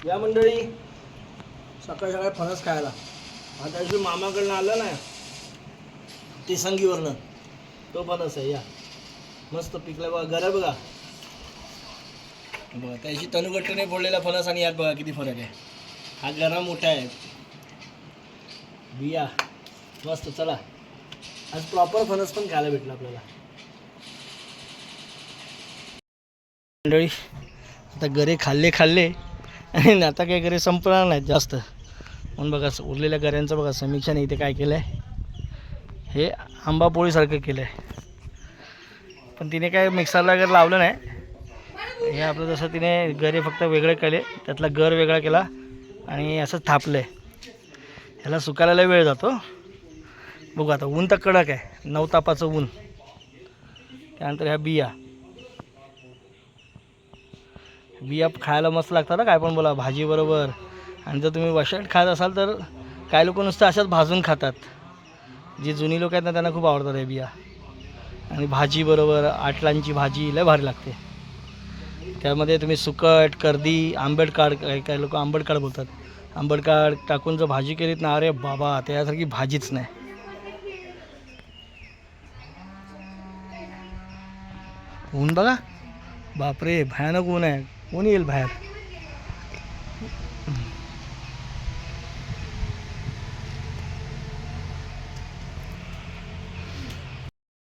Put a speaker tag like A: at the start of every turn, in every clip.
A: या मंडळी, सकाळी सकाळी फणस खायला. आता दिवशी मामाकडनं आलं ना तिसंगीवरनं, तो फणस आहे. या मस्त पिकला बघा, घर आहे बघा. बघा त्याशी तनुगट्टूने फोडलेला फणस आणि यात बघा किती फरक आहे. हा गरा मोठा आहे, बिया मस्त. चला आज प्रॉपर फणस पण खायला भेटलं आपल्याला. मंडळी आता गरे खाल्ले आणि आता काही गरे संपणार नाहीत जास्त म्हणून बघा उरलेल्या गऱ्यांचं बघा समीक्षाने इथे काय केलं आहे, हे आंबा पोळीसारखं केलं आहे. पण तिने काय मिक्सरला वगैरे लावलं नाही. हे आपलं जसं तिने गरे फक्त वेगळे केले, त्यातला गर वेगळा केला आणि असं थापलं आहे. ह्याला सुकायला लय वेळ जातो. बघू आता, ऊन तर कडक आहे, 9 तापाचं ऊन. त्यानंतर ह्या बिया खायला मस्त लागतात ना, काय पण बोला, भाजी बरोबर. आणि जर तुम्ही वशाट खात असाल तर काही लोक नुसतं अशाच भाजून खातात. जी जुनी लोक आहेत ना त्यांना खूप आवडतात हे बिया. आणि भाजी बरोबर आटलांची भाजी लय भारी लागते. त्यामध्ये तुम्ही सुकट, कर्दी, आंबटकाड, काही लोक आंबटकाड बोलतात, आंबटकाड टाकून जर भाजी केलीत ना, अरे बाबा त्यासारखी भाजीच नाही. ऊन बघा, बापरे भयानक ऊन आहे. ऊन येईल बाहेर.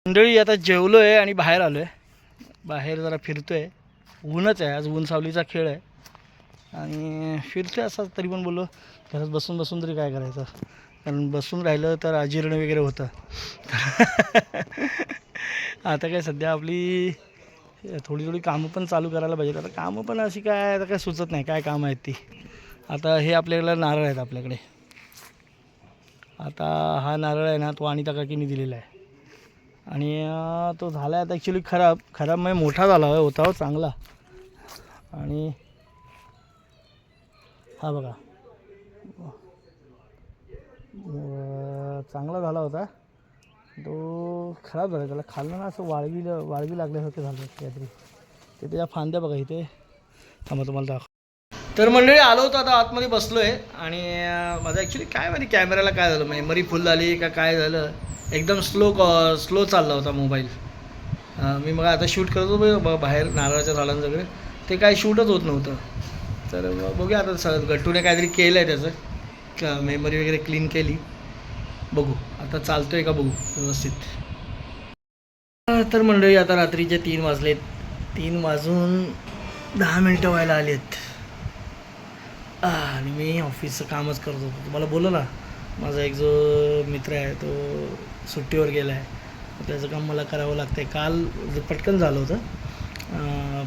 A: मंडळी आता जेवलो आहे आणि बाहेर आलो आहे. बाहेर जरा फिरतो आहे. ऊनच आहे आज, ऊन सावलीचा खेळ आहे आणि फिरतो आहे असं. तरी पण बोललो घरात बसून तरी काय करायचं, कारण बसून राहिलं तर अजीर्ण वगैरे होतं. आता काय सध्या आपली थोडी कामं पण चालू करायला पाहिजेत. आता कामं पण अशी काय, आता काय सुचत नाही काय कामं आहेत ती. आता हे आपल्याकडे नारळ आहेत आपल्याकडे. आता हा नारळ आहे ना, तो अनिता काकीने दिलेला आहे आणि तो झाला आहे आता ॲक्च्युली खराब म्हणजे मोठा झाला होता हो चांगला. आणि हा बघा चांगला झाला होता तो, खराब झाला. त्याला खाल्लं ना असं वाळवी लागल्यासारखं झालं काहीतरी. ते त्याच्या फांद्या बघा इथे, थांबा तुम्हाला दाखव. तर मंडळी आलो होतो, आता आतमध्ये बसलो आहे आणि माझं ॲक्च्युली काय माहिती कॅमेऱ्याला काय झालं, मेमरी फुल झाली का काय झालं, एकदम स्लो चालला होता मोबाईल. मी मग आता शूट करत होतो बाहेर नारळाच्या झाडांचं वगैरे, ते काय शूटच होत नव्हतं. तर बघूया आता, गट्टूने काहीतरी केलं आहे त्याचं, मेमरी वगैरे क्लीन केली. बघू आता चालतो आहे का बघू व्यवस्थित. तर मंडळी आता रात्रीचे 3 वाजलेत. 3 वाजून 10 मिनटं व्हायला आली आहेत आणि मी ऑफिसचं कामच करत होतो. तुम्हाला बोललो ना, माझा एक जो मित्र आहे तो सुट्टीवर गेला आहे, त्याचं काम मला करावं लागतं आहे. काल पटकन झालं होतं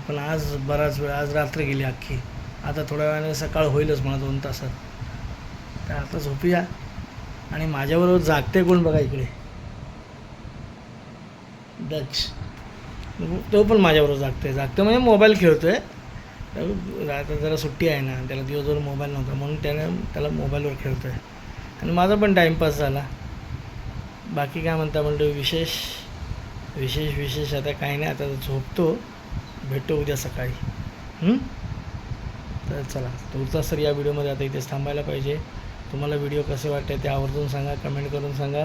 A: पण आज बराच वेळ, आज रात्र गेली अख्खी. आता थोड्या वेळाने सकाळ होईलच मला 2 तासात. तर आता झोपूया. आणि माझ्याबरोबर जागते कोण बघा इकडे, दक्ष. तो पण माझ्याबरोबर जागते म्हणजे मोबाईल खेळतो आहे. आता जरा सुट्टी आहे ना, त्याला दिवसभर मोबाईल नव्हता म्हणून त्याला मोबाईलवर खेळतो आहे आणि माझा पण टाईमपास झाला. बाकी काय म्हणता म्हणतो विशेष आता काही नाही. आता झोपतो, भेटतो उद्या सकाळी. तर चला, तुमचा सर या व्हिडिओमध्ये आता इथेच थांबायला पाहिजे. तुम्हाला व्हिडिओ कसे वाटते ते आवर्जून सांगा, कमेंट करून सांगा.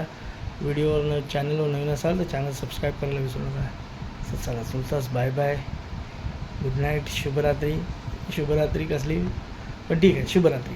A: व्हिडिओवर चॅनलवर नवीन असाल तर चॅनल सबस्क्राईब करायला विसरू नका. तर चला, तुमचाच बाय बाय, गुड नाईट, शुभरात्री कसली पण ठीक आहे, शुभरात्री.